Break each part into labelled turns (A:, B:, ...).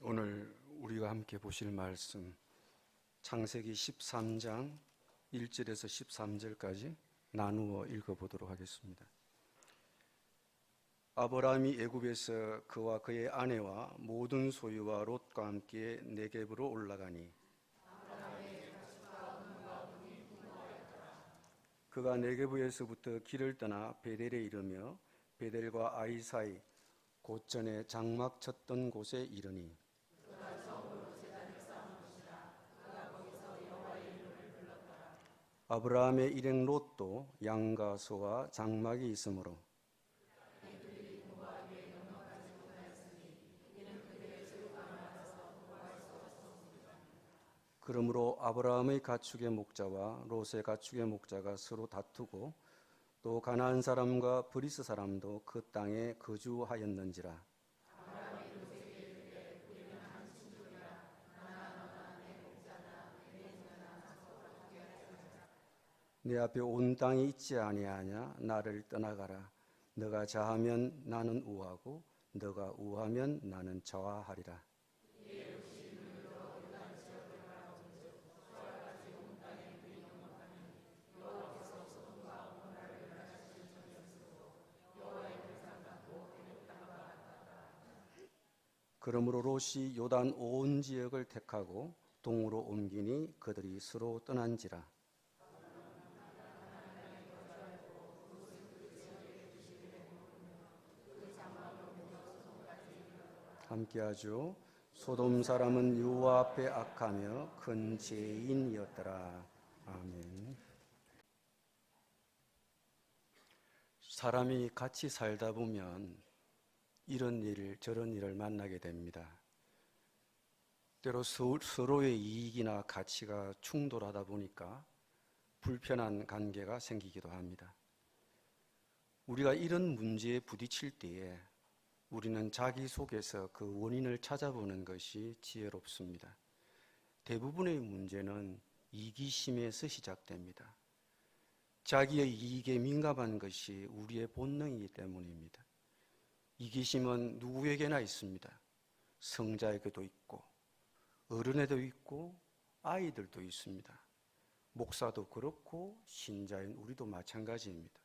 A: 오늘 우리가 함께 보실 말씀 창세기 13장 1절에서 13절까지 나누어 읽어보도록 하겠습니다. 아브라함이 애굽에서 그와 그의 아내와 모든 소유와 롯과 함께 네겝으로 올라가니 그가 네겝에서부터 길을 떠나 베델에 이르며 베델과 아이 사이 곧 전에 장막 쳤던 곳에 이르니 아브라함의 일행 롯도 양과 소와 장막이 있으므로 그러므로 아브라함의 가축의 목자와 롯의 가축의 목자가 서로 다투고 또 가나안 사람과 브리스 사람도 그 땅에 거주하였는지라. 내 앞에 온 땅이 있지 아니하냐. 나를 떠나가라. 너가 좌하면 나는 우하고 너가 우하면 나는 좌하리라. 그러므로 롯이 요단 온 지역을 택하고 동으로 옮기니 그들이 서로 떠난지라. 함께하죠. 소돔 사람은 여호와 앞에 악하며 큰 죄인이었더라. 아멘. 사람이 같이 살다 보면 이런 일 저런 일을 만나게 됩니다. 때로 서로의 이익이나 가치가 충돌하다 보니까 불편한 관계가 생기기도 합니다. 우리가 이런 문제에 부딪힐 때에 우리는 자기 속에서 그 원인을 찾아보는 것이 지혜롭습니다. 대부분의 문제는 이기심에서 시작됩니다. 자기의 이익에 민감한 것이 우리의 본능이기 때문입니다. 이기심은 누구에게나 있습니다. 성자에게도 있고 어른에도 있고 아이들도 있습니다. 목사도 그렇고 신자인 우리도 마찬가지입니다.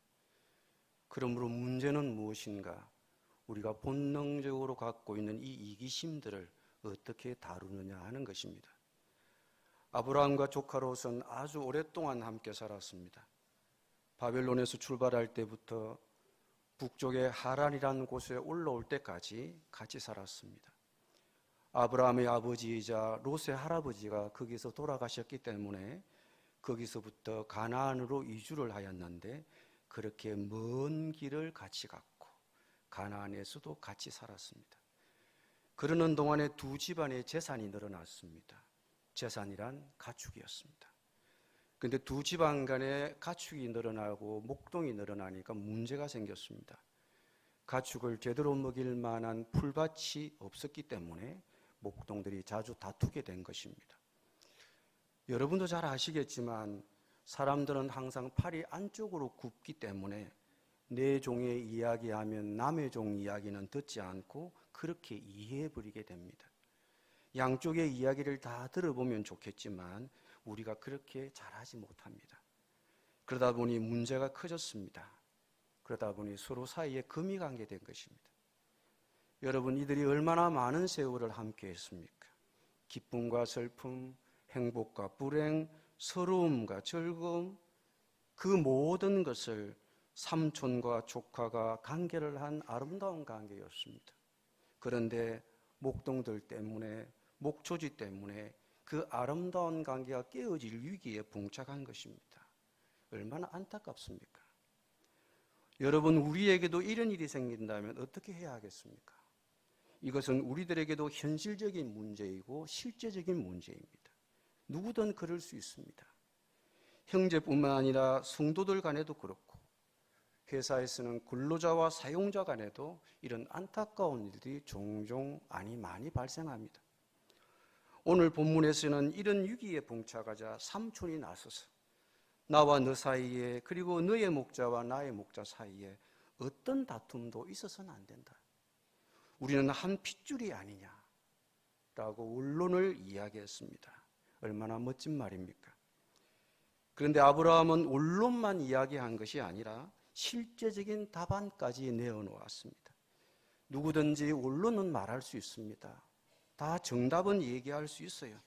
A: 그러므로 문제는 무엇인가? 우리가 본능적으로 갖고 있는 이 이기심들을 어떻게 다루느냐 하는 것입니다. 아브라함과 조카 롯은 아주 오랫동안 함께 살았습니다. 바벨론에서 출발할 때부터 북쪽의 하란이라는 곳에 올라올 때까지 같이 살았습니다. 아브라함의 아버지이자 롯의 할아버지가 거기서 돌아가셨기 때문에 거기서부터 가나안으로 이주를 하였는데 그렇게 먼 길을 같이 갔고 가나안에서도 같이 살았습니다. 그러는 동안에 두 집안의 재산이 늘어났습니다. 재산이란 가축이었습니다. 그런데 두 집안 간에 가축이 늘어나고 목동이 늘어나니까 문제가 생겼습니다. 가축을 제대로 먹일 만한 풀밭이 없었기 때문에 목동들이 자주 다투게 된 것입니다. 여러분도 잘 아시겠지만 사람들은 항상 팔이 안쪽으로 굽기 때문에 내 종의 이야기하면 남의 종 이야기는 듣지 않고 그렇게 이해해버리게 됩니다. 양쪽의 이야기를 다 들어보면 좋겠지만 우리가 그렇게 잘하지 못합니다. 그러다 보니 문제가 커졌습니다. 그러다 보니 서로 사이에 금이 가게 된 것입니다. 여러분, 이들이 얼마나 많은 세월을 함께 했습니까? 기쁨과 슬픔, 행복과 불행, 서러움과 즐거움, 그 모든 것을 삼촌과 조카가 관계를 한 아름다운 관계였습니다. 그런데 목동들 때문에, 목초지 때문에 그 아름다운 관계가 깨어질 위기에 봉착한 것입니다. 얼마나 안타깝습니까? 여러분, 우리에게도 이런 일이 생긴다면 어떻게 해야 하겠습니까? 이것은 우리들에게도 현실적인 문제이고 실제적인 문제입니다. 누구든 그럴 수 있습니다. 형제뿐만 아니라 성도들 간에도 그렇고 회사에서는 근로자와 사용자 간에도 이런 안타까운 일들이 종종 많이 발생합니다. 오늘 본문에서는 이런 위기에 봉착하자 삼촌이 나서서 나와 너 사이에 그리고 너의 목자와 나의 목자 사이에 어떤 다툼도 있어서는 안 된다. 우리는 한 핏줄이 아니냐라고 라고 원론을 이야기했습니다. 얼마나 멋진 말입니까? 그런데 아브라함은 원론만 이야기한 것이 아니라 실제적인 답안까지 내어놓았습니다. 누구든지 원론은 말할 수 있습니다. 다 정답은 얘기할 수 있어요.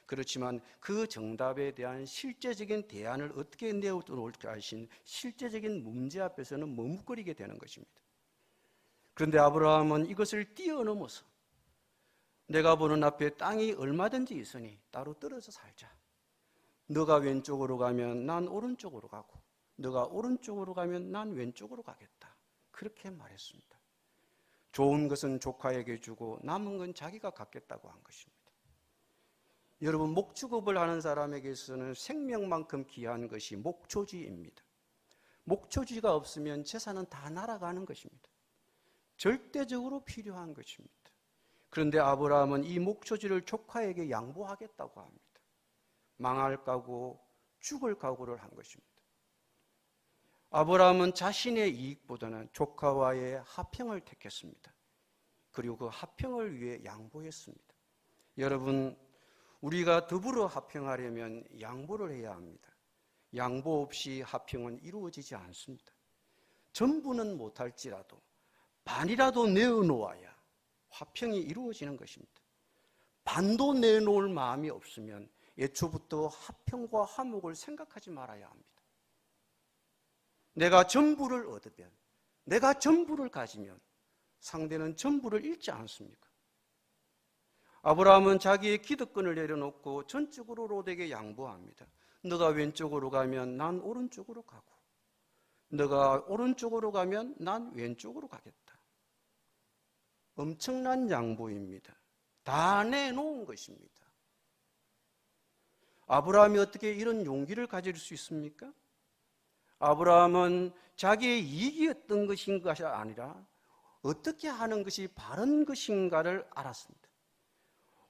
A: 그렇지만 그 정답에 대한 실제적인 대안을 어떻게 내어놓을까 하신 실제적인 문제 앞에서는 머뭇거리게 되는 것입니다. 그런데 아브라함은 이것을 뛰어넘어서 내가 보는 앞에 땅이 얼마든지 있으니 따로 떨어져 살자. 너가 왼쪽으로 가면 난 오른쪽으로 가고 너가 오른쪽으로 가면 난 왼쪽으로 가겠다. 그렇게 말했습니다. 좋은 것은 조카에게 주고 남은 건 자기가 갖겠다고 한 것입니다. 여러분, 목축업을 하는 사람에게서는 생명만큼 귀한 것이 목초지입니다. 목초지가 없으면 재산은 다 날아가는 것입니다. 절대적으로 필요한 것입니다. 그런데 아브라함은 이 목초지를 조카에게 양보하겠다고 합니다. 망할 각오, 죽을 각오를 한 것입니다. 아브라함은 자신의 이익보다는 조카와의 화평을 택했습니다. 그리고 그 화평을 위해 양보했습니다. 여러분, 우리가 더불어 화평하려면 양보를 해야 합니다. 양보 없이 화평은 이루어지지 않습니다. 전부는 못할지라도 반이라도 내어놓아야 화평이 이루어지는 것입니다. 반도 내놓을 마음이 없으면 애초부터 화평과 화목을 생각하지 말아야 합니다. 내가 전부를 얻으면, 내가 전부를 가지면 상대는 전부를 잃지 않습니까? 아브라함은 자기의 기득권을 내려놓고 전적으로 롯에게 양보합니다. 너가 왼쪽으로 가면 난 오른쪽으로 가고 너가 오른쪽으로 가면 난 왼쪽으로 가겠다. 엄청난 양보입니다. 다 내놓은 것입니다. 아브라함이 어떻게 이런 용기를 가질 수 있습니까? 아브라함은 자기의 이익이었던 것인가 아니라 어떻게 하는 것이 바른 것인가를 알았습니다.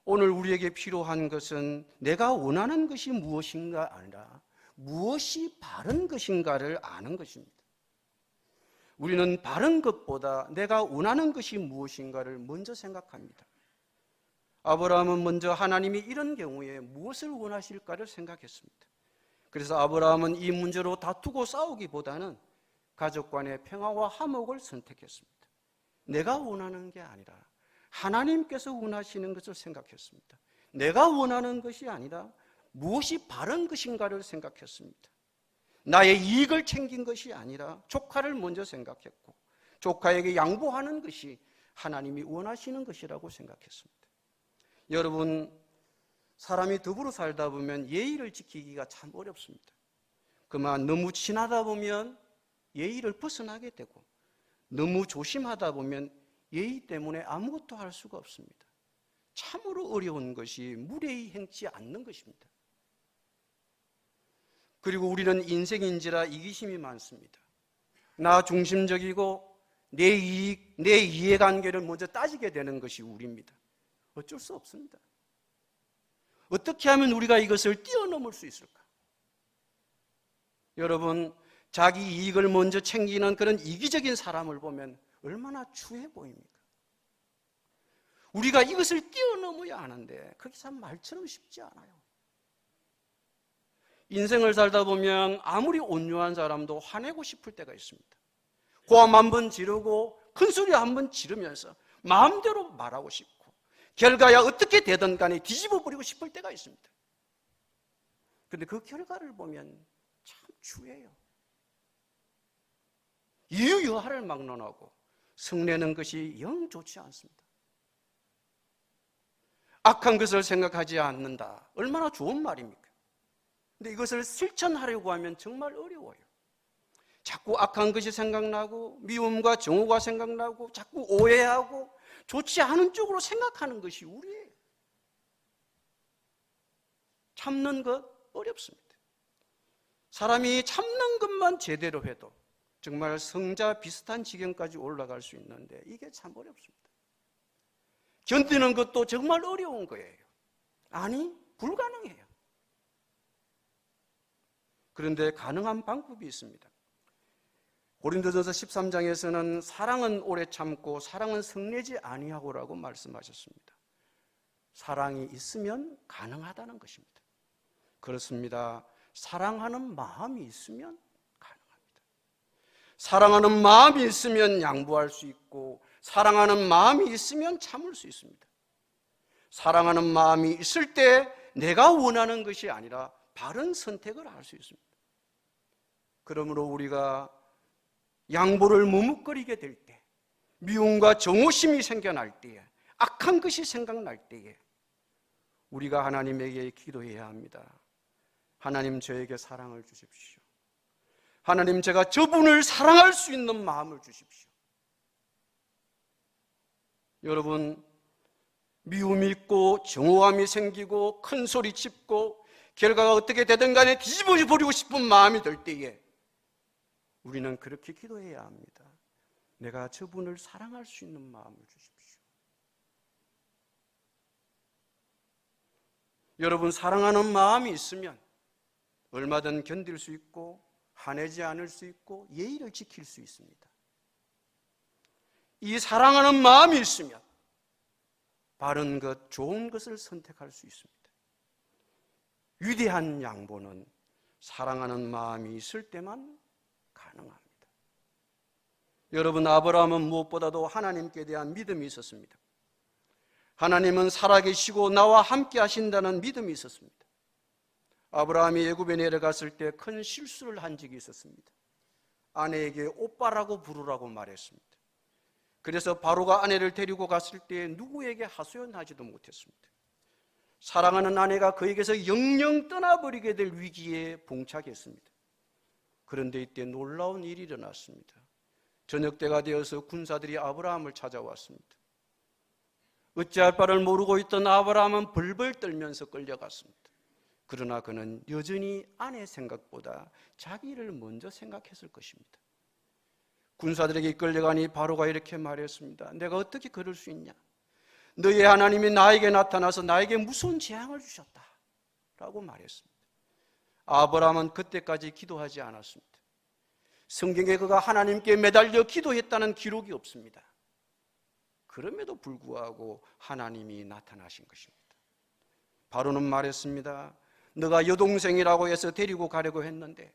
A: 오늘 우리에게 필요한 것은 내가 원하는 것이 무엇인가 아니라 무엇이 바른 것인가를 아는 것입니다. 우리는 바른 것보다 내가 원하는 것이 무엇인가를 먼저 생각합니다. 아브라함은 먼저 하나님이 이런 경우에 무엇을 원하실까를 생각했습니다. 그래서 아브라함은 이 문제로 다투고 싸우기보다는 가족 간의 평화와 화목을 선택했습니다. 내가 원하는 게 아니라 하나님께서 원하시는 것을 생각했습니다. 내가 원하는 것이 아니라 무엇이 바른 것인가를 생각했습니다. 나의 이익을 챙긴 것이 아니라 조카를 먼저 생각했고 조카에게 양보하는 것이 하나님이 원하시는 것이라고 생각했습니다. 여러분, 사람이 더불어 살다 보면 예의를 지키기가 참 어렵습니다. 그만 너무 친하다 보면 예의를 벗어나게 되고 너무 조심하다 보면 예의 때문에 아무것도 할 수가 없습니다. 참으로 어려운 것이 무례히 행치 않는 것입니다. 그리고 우리는 인생인지라 이기심이 많습니다. 나 중심적이고 내 이익, 내 이해관계를 먼저 따지게 되는 것이 우리입니다. 어쩔 수 없습니다. 어떻게 하면 우리가 이것을 뛰어넘을 수 있을까? 여러분, 자기 이익을 먼저 챙기는 그런 이기적인 사람을 보면 얼마나 추해 보입니까? 우리가 이것을 뛰어넘어야 하는데 그게 참 말처럼 쉽지 않아요. 인생을 살다 보면 아무리 온유한 사람도 화내고 싶을 때가 있습니다. 고함 한 번 지르고 큰 소리 한 번 지르면서 마음대로 말하고 싶고 결과야 어떻게 되든 간에 뒤집어 버리고 싶을 때가 있습니다. 그런데 그 결과를 보면 참 추해요. 이유여하를 막론하고 성내는 것이 영 좋지 않습니다. 악한 것을 생각하지 않는다. 얼마나 좋은 말입니까? 근데 이것을 실천하려고 하면 정말 어려워요. 자꾸 악한 것이 생각나고 미움과 정오가 생각나고 자꾸 오해하고 좋지 않은 쪽으로 생각하는 것이 우리예요. 참는 것 어렵습니다. 사람이 참는 것만 제대로 해도 정말 성자 비슷한 지경까지 올라갈 수 있는데 이게 참 어렵습니다. 견디는 것도 정말 어려운 거예요. 아니, 불가능해요. 그런데 가능한 방법이 있습니다. 고린도전서 13장에서는 사랑은 오래 참고 사랑은 성내지 아니하고라고 말씀하셨습니다. 사랑이 있으면 가능하다는 것입니다. 그렇습니다. 사랑하는 마음이 있으면 가능합니다. 사랑하는 마음이 있으면 양보할 수 있고, 사랑하는 마음이 있으면 참을 수 있습니다. 사랑하는 마음이 있을 때 내가 원하는 것이 아니라 바른 선택을 할 수 있습니다. 그러므로 우리가 양보를 머뭇거리게 될 때, 미움과 정오심이 생겨날 때에, 악한 것이 생각날 때에 우리가 하나님에게 기도해야 합니다. 하나님, 저에게 사랑을 주십시오. 하나님, 제가 저분을 사랑할 수 있는 마음을 주십시오. 여러분, 미움이 있고 정오함이 생기고 큰 소리 치고 결과가 어떻게 되든 간에 뒤집어 버리고 싶은 마음이 들 때에 우리는 그렇게 기도해야 합니다. 내가 저분을 사랑할 수 있는 마음을 주십시오. 여러분, 사랑하는 마음이 있으면 얼마든 견딜 수 있고 화내지 않을 수 있고 예의를 지킬 수 있습니다. 이 사랑하는 마음이 있으면 바른 것, 좋은 것을 선택할 수 있습니다. 위대한 양보는 사랑하는 마음이 있을 때만 가능합니다. 여러분, 아브라함은 무엇보다도 하나님께 대한 믿음이 있었습니다. 하나님은 살아계시고 나와 함께 하신다는 믿음이 있었습니다. 아브라함이 애굽에 내려갔을 때 큰 실수를 한 적이 있었습니다. 아내에게 오빠라고 부르라고 말했습니다. 그래서 바로가 아내를 데리고 갔을 때 누구에게 하소연하지도 못했습니다. 사랑하는 아내가 그에게서 영영 떠나버리게 될 위기에 봉착했습니다. 그런데 이때 놀라운 일이 일어났습니다. 저녁 때가 되어서 군사들이 아브라함을 찾아왔습니다. 어찌할 바를 모르고 있던 아브라함은 벌벌 떨면서 끌려갔습니다. 그러나 그는 여전히 아내 생각보다 자기를 먼저 생각했을 것입니다. 군사들에게 끌려가니 바로가 이렇게 말했습니다. 내가 어떻게 그럴 수 있냐? 너의 하나님이 나에게 나타나서 나에게 무서운 재앙을 주셨다 라고 말했습니다. 아브라함은 그때까지 기도하지 않았습니다. 성경에 그가 하나님께 매달려 기도했다는 기록이 없습니다. 그럼에도 불구하고 하나님이 나타나신 것입니다. 바로는 말했습니다. 너가 여동생이라고 해서 데리고 가려고 했는데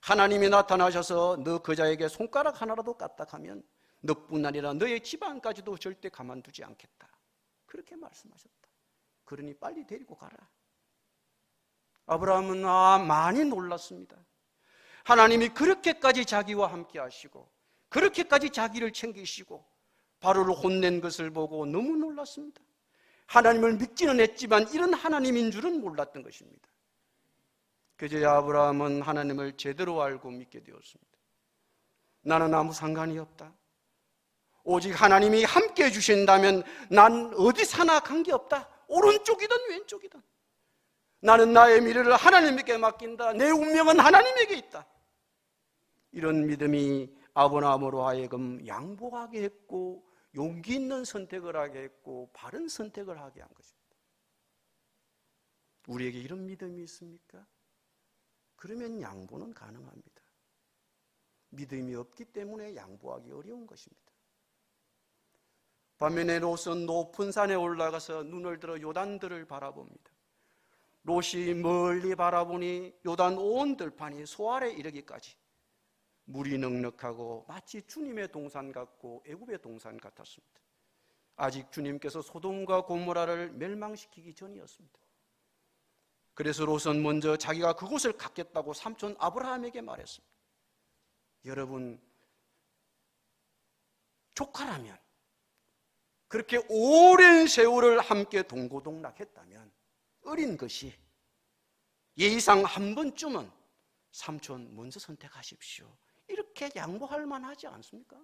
A: 하나님이 나타나셔서 너 그자에게 손가락 하나라도 까딱하면 너뿐 아니라 너의 집안까지도 절대 가만두지 않겠다. 그렇게 말씀하셨다. 그러니 빨리 데리고 가라. 아브라함은 많이 놀랐습니다. 하나님이 그렇게까지 자기와 함께 하시고 그렇게까지 자기를 챙기시고 바로를 혼낸 것을 보고 너무 놀랐습니다. 하나님을 믿기는 했지만 이런 하나님인 줄은 몰랐던 것입니다. 그제야 아브라함은 하나님을 제대로 알고 믿게 되었습니다. 나는 아무 상관이 없다. 오직 하나님이 함께 해주신다면 난 어디 사나 관계없다. 오른쪽이든 왼쪽이든 나는 나의 미래를 하나님께 맡긴다. 내 운명은 하나님에게 있다. 이런 믿음이 아브라함으로 하여금 양보하게 했고 용기 있는 선택을 하게 했고 바른 선택을 하게 한 것입니다. 우리에게 이런 믿음이 있습니까? 그러면 양보는 가능합니다. 믿음이 없기 때문에 양보하기 어려운 것입니다. 반면에 롯은 높은 산에 올라가서 눈을 들어 요단들을 바라봅니다. 롯이 멀리 바라보니 요단 온 들판이 소알에 이르기까지 물이 넉넉하고 마치 주님의 동산 같고 애굽의 동산 같았습니다. 아직 주님께서 소돔과 고모라를 멸망시키기 전이었습니다. 그래서 롯은 먼저 자기가 그곳을 갖겠다고 삼촌 아브라함에게 말했습니다. 여러분, 조카라면 그렇게 오랜 세월을 함께 동고동락했다면 어린 것이 예의상 한 번쯤은 삼촌 먼저 선택하십시오. 이렇게 양보할 만하지 않습니까?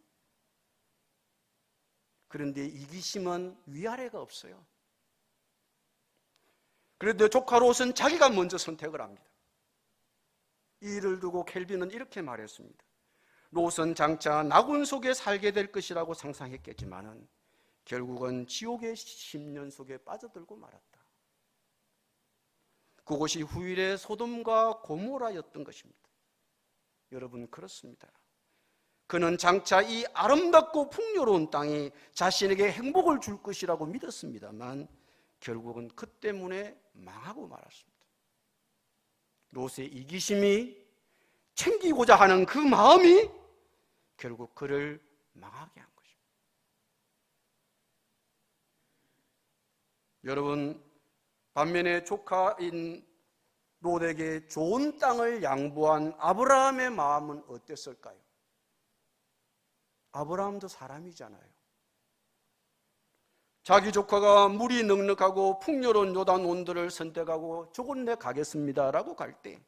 A: 그런데 이기심은 위아래가 없어요. 그런데 조카 롯은 자기가 먼저 선택을 합니다. 이 일을 두고 켈빈은 이렇게 말했습니다. 롯은 장차 낙원 속에 살게 될 것이라고 상상했겠지만은 결국은 지옥의 10년 속에 빠져들고 말았다. 그곳이 후일의 소돔과 고모라였던 것입니다. 여러분, 그렇습니다. 그는 장차 이 아름답고 풍요로운 땅이 자신에게 행복을 줄 것이라고 믿었습니다만 결국은 그 때문에 망하고 말았습니다. 롯의 이기심이, 챙기고자 하는 그 마음이 결국 그를 망하게 한 것입니다. 여러분, 반면에 조카인 롯에게 좋은 땅을 양보한 아브라함의 마음은 어땠을까요? 아브라함도 사람이잖아요. 자기 조카가 물이 넉넉하고 풍요로운 요단 온도를 선택하고 조금 내 가겠습니다라고 갈 때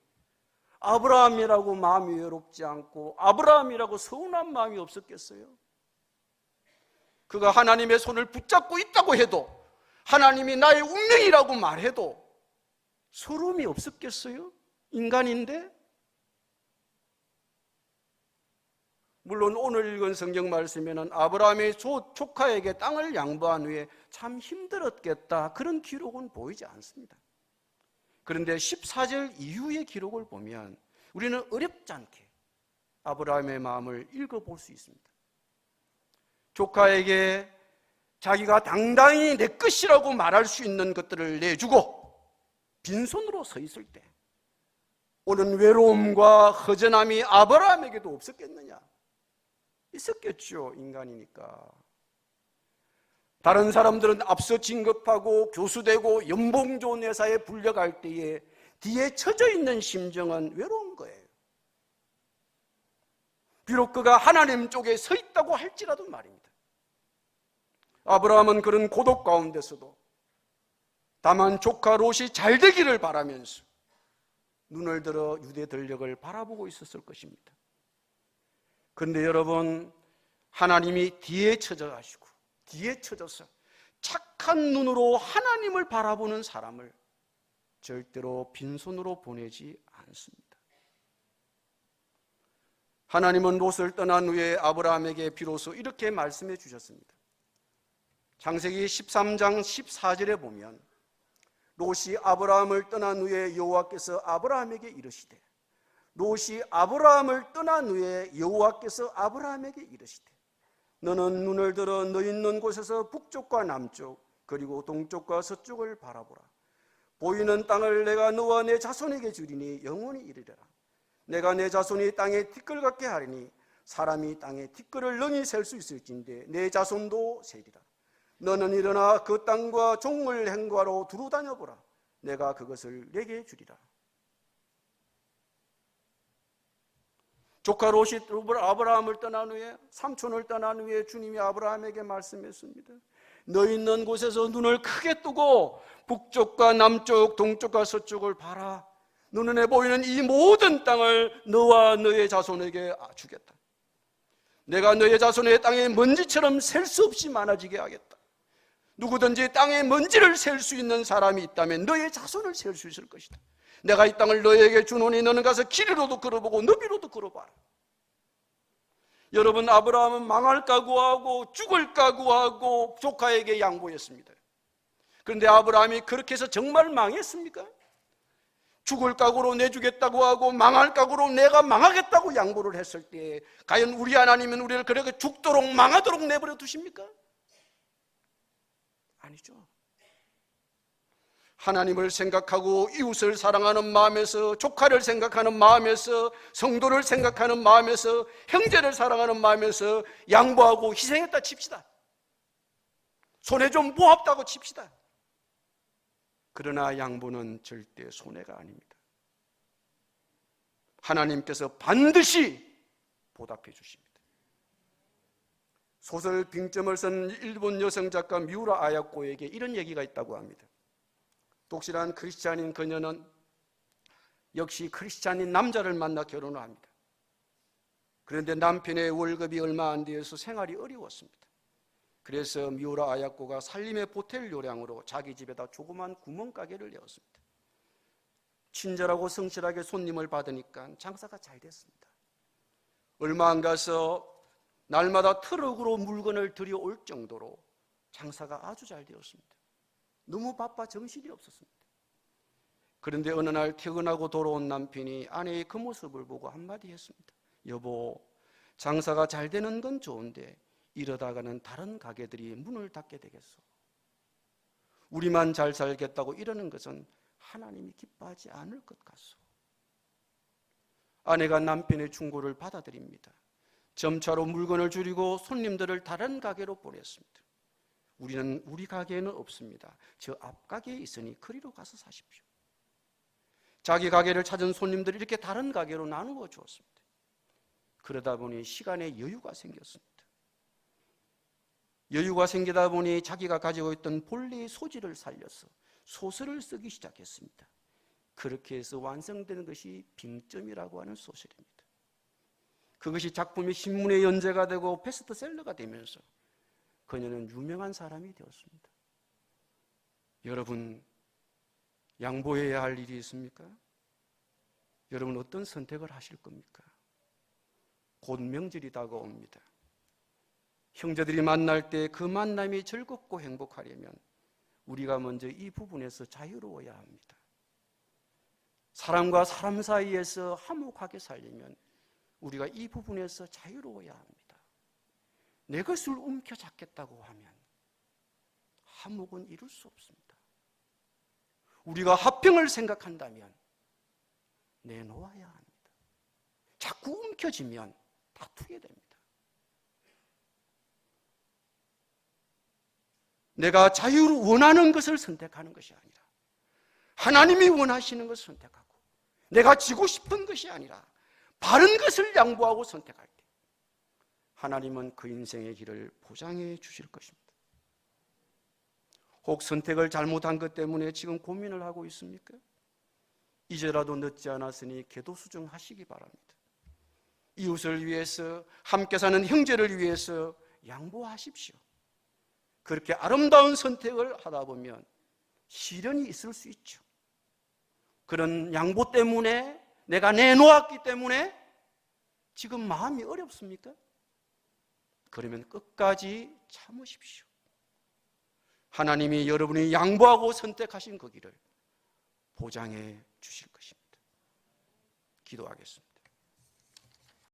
A: 아브라함이라고 마음이 외롭지 않고 아브라함이라고 서운한 마음이 없었겠어요? 그가 하나님의 손을 붙잡고 있다고 해도, 하나님이 나의 운명이라고 말해도 서러움이 없었겠어요? 인간인데? 물론 오늘 읽은 성경 말씀에는 아브라함의 조카에게 땅을 양보한 후에 참 힘들었겠다, 그런 기록은 보이지 않습니다. 그런데 14절 이후의 기록을 보면 우리는 어렵지 않게 아브라함의 마음을 읽어볼 수 있습니다. 조카에게 자기가 당당히 내 것이라고 말할 수 있는 것들을 내주고 빈손으로 서 있을 때 오는 외로움과 허전함이 아브라함에게도 없었겠느냐? 있었겠죠. 인간이니까. 다른 사람들은 앞서 진급하고 교수되고 연봉 좋은 회사에 불려갈 때에 뒤에 처져 있는 심정은 외로운 거예요. 비록 그가 하나님 쪽에 서 있다고 할지라도 말입니다. 아브라함은 그런 고독 가운데서도 다만 조카 롯이 잘 되기를 바라면서 눈을 들어 유대 들녘을 바라보고 있었을 것입니다. 그런데 여러분, 하나님이 뒤에 처져 가시고 뒤에 처져서 착한 눈으로 하나님을 바라보는 사람을 절대로 빈손으로 보내지 않습니다. 하나님은 롯을 떠난 후에 아브라함에게 비로소 이렇게 말씀해 주셨습니다. 창세기 13장 14절에 보면 롯이 아브라함을 떠난 후에 여호와께서 아브라함에게 이르시되, 롯이 아브라함을 떠난 후에 여호와께서 아브라함에게 이르시되, 너는 눈을 들어 너 있는 곳에서 북쪽과 남쪽 그리고 동쪽과 서쪽을 바라보라. 보이는 땅을 내가 너와 내 자손에게 주리니 영원히 이르리라. 내가 내 자손이 땅에 티끌 같게 하리니 사람이 땅에 티끌을 능히 셀 수 있을진데 내 자손도 세리라. 너는 일어나 그 땅과 종을 행거하러 두루 다녀보라. 내가 그것을 내게 주리라. 조카 롯이 아브라함을 떠난 후에, 삼촌을 떠난 후에 주님이 아브라함에게 말씀했습니다. 너 있는 곳에서 눈을 크게 뜨고 북쪽과 남쪽, 동쪽과 서쪽을 봐라. 눈에 보이는 이 모든 땅을 너와 너의 자손에게 주겠다. 내가 너의 자손의 땅에 먼지처럼 셀 수 없이 많아지게 하겠다. 누구든지 땅에 먼지를 셀 수 있는 사람이 있다면 너의 자손을 셀 수 있을 것이다. 내가 이 땅을 너에게 주노니 너는 가서 길이로도 걸어보고 너비로도 걸어봐라. 여러분, 아브라함은 망할 각오하고 죽을 각오하고 조카에게 양보했습니다. 그런데 아브라함이 그렇게 해서 정말 망했습니까? 죽을 각오로 내주겠다고 하고 망할 각오로 내가 망하겠다고 양보를 했을 때 과연 우리 하나님은 우리를 그렇게 죽도록 망하도록 내버려 두십니까? 아니죠. 하나님을 생각하고 이웃을 사랑하는 마음에서, 조카를 생각하는 마음에서, 성도를 생각하는 마음에서, 형제를 사랑하는 마음에서 양보하고 희생했다 칩시다. 손해 좀 모았다고 칩시다. 그러나 양보는 절대 손해가 아닙니다. 하나님께서 반드시 보답해 주십니다. 소설 빙점을 쓴 일본 여성 작가 미우라 아야코에게 이런 얘기가 있다고 합니다. 독실한 크리스찬인 그녀는 역시 크리스찬인 남자를 만나 결혼을 합니다. 그런데 남편의 월급이 얼마 안 되어서 생활이 어려웠습니다. 그래서 미우라 아야코가 살림의 보탤 요량으로 자기 집에다 조그만 구멍가게를 내었습니다. 친절하고 성실하게 손님을 받으니까 장사가 잘 됐습니다. 얼마 안 가서 날마다 트럭으로 물건을 들여올 정도로 장사가 아주 잘 되었습니다. 너무 바빠 정신이 없었습니다. 그런데 어느 날 퇴근하고 돌아온 남편이 아내의 그 모습을 보고 한마디 했습니다. 여보, 장사가 잘 되는 건 좋은데 이러다가는 다른 가게들이 문을 닫게 되겠어. 우리만 잘 살겠다고 이러는 것은 하나님이 기뻐하지 않을 것 같소. 아내가 남편의 충고를 받아들입니다. 점차로 물건을 줄이고 손님들을 다른 가게로 보냈습니다. 우리는 우리 가게에는 없습니다. 저 앞 가게에 있으니 그리로 가서 사십시오. 자기 가게를 찾은 손님들이 이렇게 다른 가게로 나누어 주었습니다. 그러다 보니 시간에 여유가 생겼습니다. 여유가 생기다 보니 자기가 가지고 있던 본래의 소질을 살려서 소설을 쓰기 시작했습니다. 그렇게 해서 완성된 것이 빙점이라고 하는 소설입니다. 그것이 작품이 신문에 연재가 되고 베스트셀러가 되면서 그녀는 유명한 사람이 되었습니다. 여러분, 양보해야 할 일이 있습니까? 여러분 어떤 선택을 하실 겁니까? 곧 명절이 다가옵니다. 형제들이 만날 때 그 만남이 즐겁고 행복하려면 우리가 먼저 이 부분에서 자유로워야 합니다. 사람과 사람 사이에서 화목하게 살려면 우리가 이 부분에서 자유로워야 합니다. 내 것을 움켜잡겠다고 하면 화목은 이룰 수 없습니다. 우리가 화평을 생각한다면 내놓아야 합니다. 자꾸 움켜쥐면 다투게 됩니다. 내가 자유를 원하는 것을 선택하는 것이 아니라 하나님이 원하시는 것을 선택하고 내가 지고 싶은 것이 아니라 바른 것을 양보하고 선택할 때 하나님은 그 인생의 길을 보장해 주실 것입니다. 혹 선택을 잘못한 것 때문에 지금 고민을 하고 있습니까? 이제라도 늦지 않았으니 계도수정하시기 바랍니다. 이웃을 위해서, 함께 사는 형제를 위해서 양보하십시오. 그렇게 아름다운 선택을 하다 보면 시련이 있을 수 있죠. 그런 양보 때문에 내가 내놓았기 때문에 지금 마음이 어렵습니까? 그러면 끝까지 참으십시오. 하나님이 여러분이 양보하고 선택하신 그 길을 보장해 주실 것입니다. 기도하겠습니다.